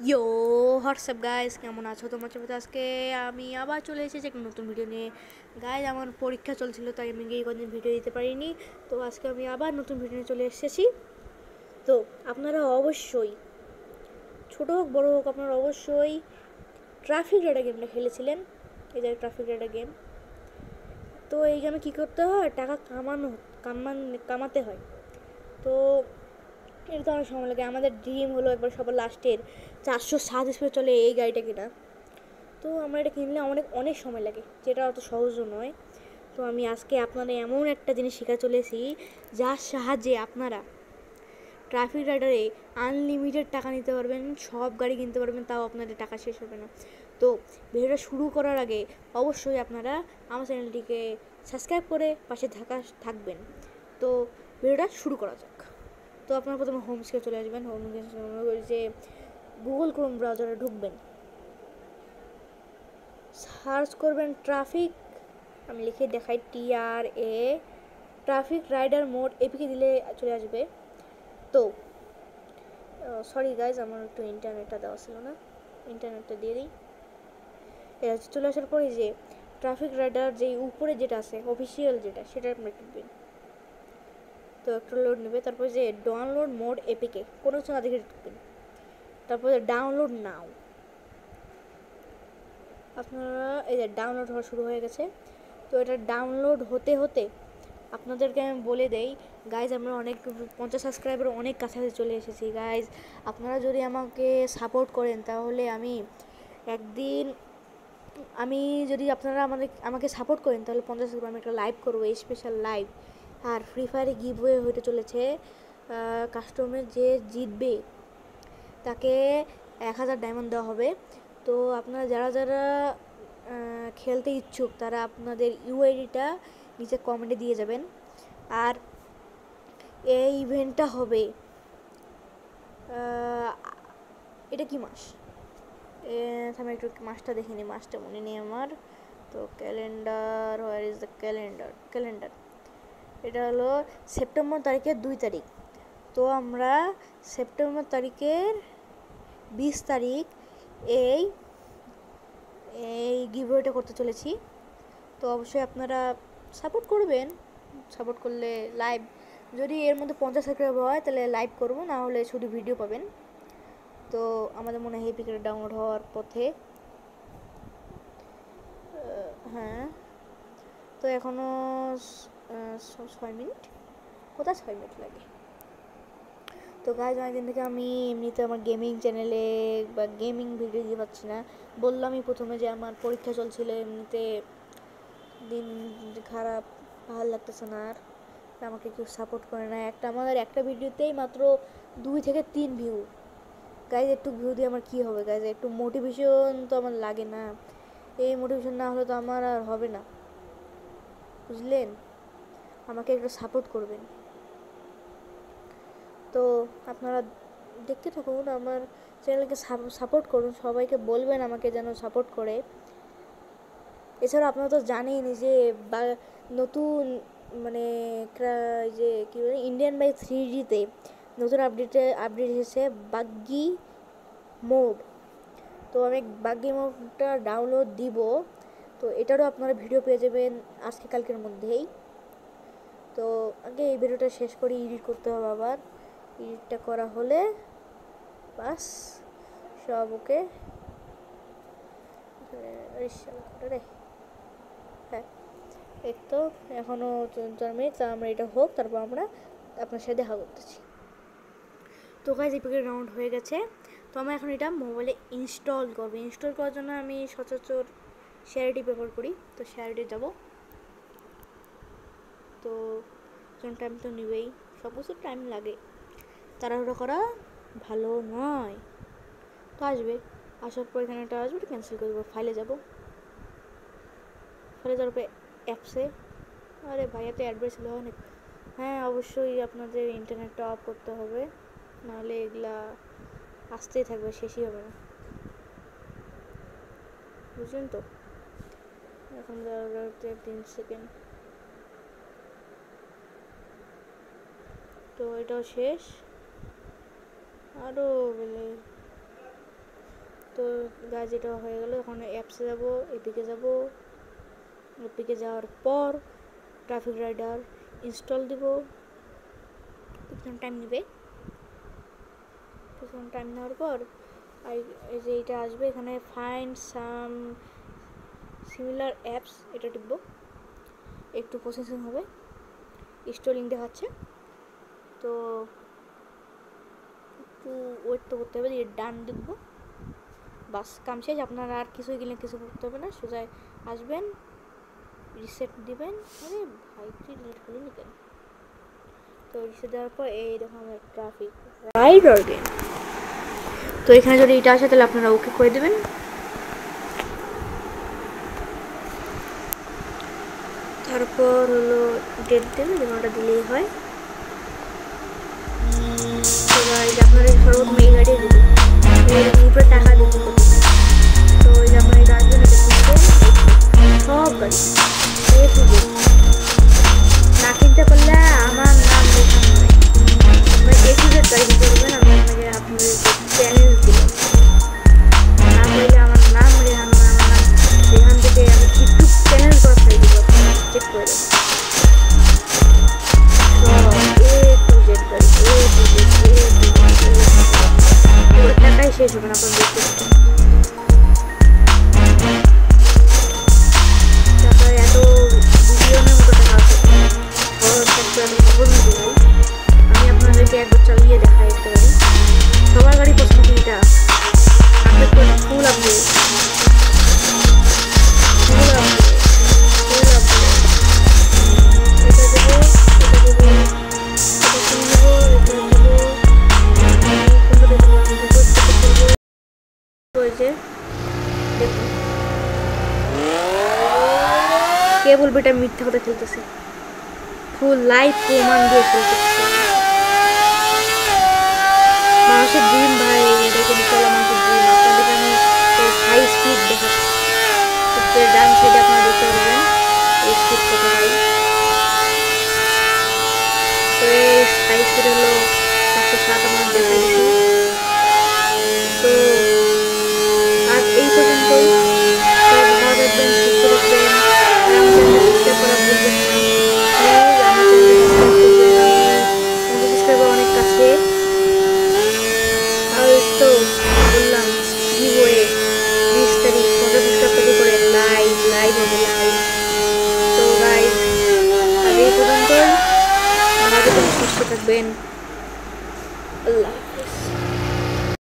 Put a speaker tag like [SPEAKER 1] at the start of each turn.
[SPEAKER 1] ইয়ো WhatsApp guys, কেমন আছো তোমার সাথে? আজকে আমি আবার চলে এসেছি একটা নতুন ভিডিও নিয়ে। গাইস, আমার পরীক্ষা চলছিল তাই আমি এই কদিন ভিডিও দিতে পারিনি। তো আজকে আমি আবার নতুন ভিডিও নিয়ে চলে এসেছি। তো আপনারা অবশ্যই, ছোট হোক বড় হোক, আপনারা অবশ্যই ট্রাফিক রাইডার গেমটা খেলেছিলেন। এই যে ট্রাফিক রাইডার গেম। তো এই গেমে কী করতে হয়, টাকা কামাতে হয়। তো এর তো অনেক সময় লাগে। আমাদের ড্রিম হলো একবার সবার লাস্টের 407 স্পিডে চলে এই গাড়িটা কেনা। তো আমরা এটা কিনলে অনেক অনেক সময় লাগে, যেটা অত সহজও নয়। তো আমি আজকে আপনাদের এমন একটা জিনিস শেখা চলেছি, যার সাহায্যে আপনারা ট্রাফিক রাইডারে আনলিমিটেড টাকা নিতে পারবেন, সব গাড়ি কিনতে পারবেন, তাও আপনাদের টাকা শেষ হবে না। তো ভিডিওটা শুরু করার আগে অবশ্যই আপনারা আমার চ্যানেলটিকে সাবস্ক্রাইব করে পাশে থাকবেন। তো ভিডিওটা শুরু করা যাক। তো আপনারা প্রথমে হোম স্ক্রিনে চলে আসবেন। হোম স্ক্রিনে যে গুগল ক্রোম ব্রাউজারে ঢুকবেন, সার্চ করবেন ট্রাফিক, আমি লিখে দেখাই TRA, traffic rider mode APK দিলে চলে আসবে। তো সরি গাইজ, আমার একটু ইন্টারনেটটা দেওয়া ছিল না, ইন্টারনেটটা দিয়ে দিই। এটা চলে আসার পরে যে ট্রাফিক রাইডার যে উপরে যেটা আছে অফিসিয়াল যেটা, সেটা আপনারা টিপবেন। তো একটু লোড নেবে, তারপরে যে ডাউনলোড মোড এপিকে কোনো কিছু না দেখে ঢুকবেন, তারপরে ডাউনলোড নাও। আপনারা এই যে ডাউনলোড হওয়া শুরু হয়ে গেছে। তো এটা ডাউনলোড হতে হতে আপনাদেরকে আমি বলে দেই গাইজ, আমরা অনেক 50 সাবস্ক্রাইবার অনেক কাছাকাছি চলে এসেছি গাইজ। আপনারা যদি আমাকে সাপোর্ট করেন তাহলে একদিন আমি যদি আপনারা আমাকে সাপোর্ট করেন তাহলে 50 সাবস্ক্রাইবার আমি একটা লাইভ করবো, স্পেশাল লাইভ। আর ফ্রি ফায়ারে গিভওয়ে হতে চলেছে, কাস্টমার যে জিতবে তাকে 1000 ডায়মন্ড দেওয়া হবে। তো আপনারা যারা যারা খেলতে ইচ্ছুক তারা আপনাদের ইউআইডিটা নিচে কমেন্টে দিয়ে যাবেন। আর এই ইভেন্টটা হবে, এটা কি মাস, আমি একটু মাসটা দেখে নিই, মাসটা মনে নেই আমার। তো calendar, where is the calendar, এটা হলো সেপ্টেম্বর তারিখের 2 তারিখ। তো আমরা সেপ্টেম্বর তারিখের 20 তারিখ এই এই গিভওয়েটা করতে চলেছি। তো অবশ্যই আপনারা সাপোর্ট করবেন। সাপোর্ট করলে লাইভ, যদি এর মধ্যে 50 সাবস্ক্রাইবার হয় তাহলে লাইভ করবো, না হলে শুধু ভিডিও পাবেন। তো আমাদের মনে হয় এপিকে ডাউনলোড হওয়ার পথে। হ্যাঁ, তো এখনও 6 মিনিট, কোথায় 6 মিনিট লাগে। তো গাইজ, অনেকদিন থেকে আমি এমনিতে আমার গেমিং চ্যানেলে বা গেমিং ভিডিও দিতে পারছি না। বললামই প্রথমে যে আমার পরীক্ষা চলছিল, এমনিতে দিন খারাপ, ভালো লাগতেছে না। আর আমাকে কেউ সাপোর্ট করে না। আমাদের একটা ভিডিওতেই মাত্র 2 থেকে 3 ভিউ। গাইজ, একটু ভিউ দিয়ে আমার কী হবে গাইজ, একটু মোটিভেশন তো আমার লাগে না। এই মোটিভেশন না হলে তো আমার আর হবে না, বুঝলেন? আমাকে একটু সাপোর্ট করবেন। তো আপনারা দেখতে থাকুন, আমার চ্যানেলকে সাপোর্ট করুন, সবাইকে বলবেন আমাকে যেন সাপোর্ট করে। এছাড়া আপনারা তো জানেনই যে নতুন মানে যে কী বলে, ইন্ডিয়ান বাই 3Dতে নতুন আপডেট এসেছে বাগ্গি মোড। তো আমি বাগ্গি মোডটা ডাউনলোড দিব। তো এটারও আপনারা ভিডিও পেয়ে যাবেন আজকে কালকের মধ্যেই। তো আগে এই ভিডিওটা শেষ করে এডিট করতে হবে, আবার এডিটটা করা হলে বাস সব ওকে। হ্যাঁ, এই তো এখনও 4 মিনিট, তা আমরা এটা হোক, তারপর আমরা আপনার সাথে দেখা করতেছি। তো গাইজ, এই প্যাকেট রাউন্ড হয়ে গেছে। তো আমরা এখন এটা মোবাইলে ইনস্টল করবো। ইনস্টল করার জন্য আমি সচরাচর শেয়ারটি ব্যবহার করি। তো শেয়ারটি যাব। তো টাইম তো নেবেই, সব কিছু টাইম লাগে, তাড়াহুড়ো করা ভালো নয়। তো আসবে, আসার পর এখানে একটা আসবে, ক্যান্সেল করে দেবো। ফাইলে যাব, ফাইলে যাওয়ার পরে অ্যাপসে, আরে ভাই এত অ্যাড্রেস ছিল অনেক। হ্যাঁ, অবশ্যই আপনাদের ইন্টারনেটটা অফ করতে হবে, নাহলে এগুলা আসতেই থাকবে, শেষই হবে না, বুঝলেন তো? এখন 3 সেকেন্ড। তো এটাও শেষ, আরও বলে তো গাইজ এটা হয়ে গেল। এখন অ্যাপসে যাব, এপিকে যাব, এপিকে যাওয়ার পর ট্রাফিক রাইডার ইনস্টল দিব। কিছুক্ষণ টাইম নেবে। কিছুক্ষণ টাইম নেওয়ার পর এই যে এটা আসবে, এখানে ফাইন্ড সাম সিমিলার অ্যাপস, এটা টিপব। একটু প্রসেসিং হবে, ইনস্টলিং দেখাচ্ছে, তো একটু ওয়েট তো করতে হবে। ডান দিব, বাস কাম শেষ। আপনারা আর কিছুই গেলে কিছু করতে হবে না, সোজা আসবেন, রিসেট দিবেন। আরে ভাই তুই লেট হলি নি কেন? তো রিসেট দেওয়ার পর এই দেখো আমার ট্রাফিক রাইডার গেম। তো এখানে যদি এটা আসে তাহলে আপনারা ওকে করে দেবেন। তারপর হলো ডেট দেবে, যেমন ওটা দিলেই হয়। তো গাইজ আপনাদের সর্বপ্রথম এই গাড়ি দেবেন, এরকম উপরে টাকা দিতে হবে। তো ওই যে আপনার এটা আসবেন, এটা কিনতে সব গাড়ি না কিনতে পারলে আমার নাম লেখানো নয়, আপনার একুজের গাড়ি দিতে পারবেন। আমি আপনাকে আপনাদের চ্যালেঞ্জ দিলাম, না পাইলে আমার নাম লেখানো নয়, আমার নাম এখান থেকে আমি একটু চ্যালেঞ্জ করা খাই দিব, আপনারা চেক করে দেবেন। টাকাই শেষ হবে না আপনার দেখতে। তারপরে এত বিলিয়নের মতো টাকা আছে, আমি আপনাদেরকে একবার চালিয়ে দেখাই একটা গাড়ি। সবার গাড়ি পছন্দ এটা ফুল আপনি কে বলবে এটা মিথ্যা কথা খেলতেছে, ফুল লাইভ প্রমাণ দিয়ে খেলতেছে। মানুষের ড্রিম ভাই, এটাকে চলা মানুষের ড্রিম। আপনাদেরকে আমি হাই স্পিড দেখাচ্ছি, ডান সাইডে আপনারা দেখতে পারবেন এই স্পিড কত ভাই। তো এই হাই স্পিড হলো 107 আমরা দেখাচ্ছি। তো আর এই পর্যন্তই। ভালো থাকবেন, সুস্থ থাকবেন, অনেক কাছে। আর তো বললাম গিভওয়ে 20 তারিখ 50 টাকা করে লাইভ হবে লাইভ। তো গাইজ আর এই পর্যন্তই, ভালো থাকবেন, সুস্থ থাকবেন।